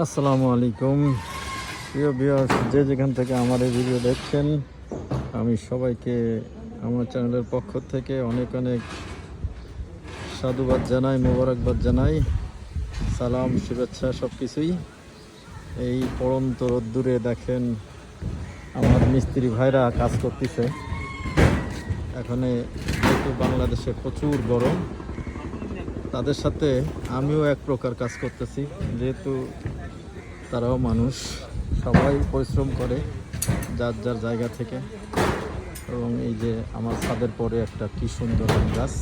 আসসালামু আলাইকুম প্রিয় ভিউয়ার্স, যে যেখান থেকে আমার এই ভিডিও দেখছেন, আমি সবাইকে আমার চ্যানেলের পক্ষ থেকে অনেক অনেক সাধুবাদ জানাই, মোবারকবাদ জানাই, সালাম, শুভেচ্ছা, সব কিছুই। এই পড়ন্ত রোদ্দুরে দেখেন আমার মিস্ত্রি ভাইরা কাজ করতেছে। এখানে যেহেতু বাংলাদেশে প্রচুর গরম, তাদের সাথে আমিও এক প্রকার কাজ করতেছি, যেহেতু তারাও মানুষ, সবাই পরিশ্রম করে যার যার জায়গা থেকে। এবং এই যে আমার ছাদের পরে একটা কি সুন্দর আম গাছ,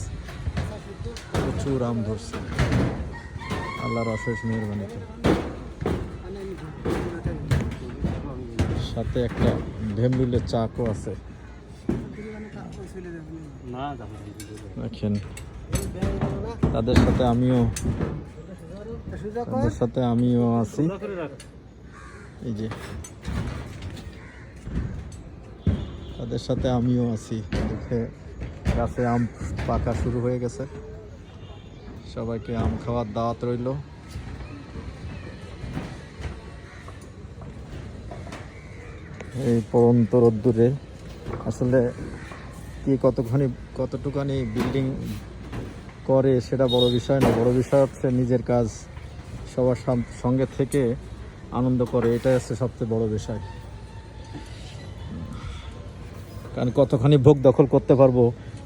প্রচুর আম ধরছে আল্লাহর অশেষ মেহেরবানিতে। সাথে একটা ভেমরুলের চাকও আছে দেখেন। তাদের সাথে আমিও আছি। এই যে তাদের সাথে আমিও আছি। দেখে গাছে আম পাকা শুরু হয়ে গেছে। সবাইকে আম খাওয়ার দাওয়াত রইল। এই পড়ন্ত রোদ্দুরে আসলে কি কতটুকানি বিল্ডিং করে সেটা বড় বিষয় না, বড় বিষয় হচ্ছে নিজের কাজ সবার সঙ্গে থেকে আনন্দ করে, এটাই হচ্ছে সবচেয়ে বড় বিষয়। কারণ কতখানি ভোগ দখল করতে পারবো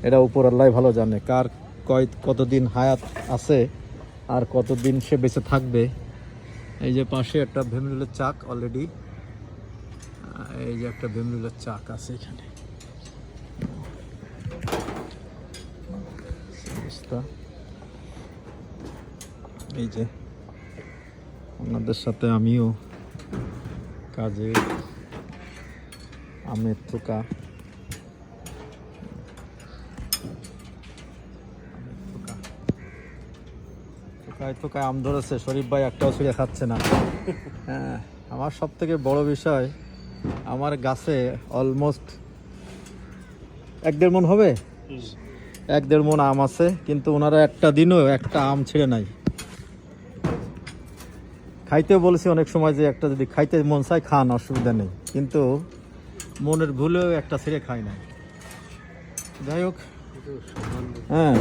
এটা উপর আল্লাহ ভালো জানে, কার কতদিন হায়াত আছে আর কতদিন সে বেঁচে থাকবে। এই যে পাশে একটা ভেমরুলের চাক অলরেডি, এই যে একটা ভেমরুলের চাক আছে এখানে। এই যে আপনাদের সাথে আমিও কাজে আমের থোকা থোকায় আম ধরেছে। শরীফ ভাই একটাও ছিঁড়ে খাচ্ছে না। হ্যাঁ, আমার সব থেকে বড় বিষয়, আমার গাছে অলমোস্ট 1-1.5 মণ হবে, 1-1.5 মণ আম আছে, কিন্তু ওনারা একটা দিনও একটা আম ছিঁড়ে নাই। খাইতেও বলেছি অনেক সময় যে একটা যদি খাইতে মন চায় খান, অসুবিধা নেই, কিন্তু মনের ভুলেও একটা ছিঁড়ে খায় না। যাই হোক, হ্যাঁ,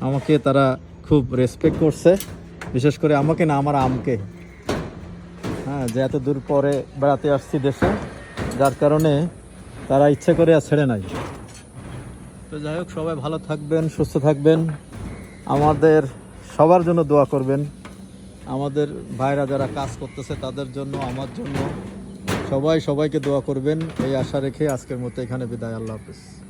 আমাকে তারা খুব রেসপেক্ট করছে, বিশেষ করে আমাকে না, আমার আমকে। হ্যাঁ, যে এত দূর পরে বেড়াতে আসছি দেশে, যার কারণে তারা ইচ্ছে করে আর ছেড়ে নাই। তো যাই হোক, সবাই ভালো থাকবেন, সুস্থ থাকবেন, আমাদের সবার জন্য দোয়া করবেন। আমাদের ভাইরা যারা কাজ করতেছে তাদের জন্য, আমার জন্য, সবাইকে দোয়া করবেন, এই আশা রেখে আজকের মতো এখানে বিদায়। আল্লাহ হাফেজ।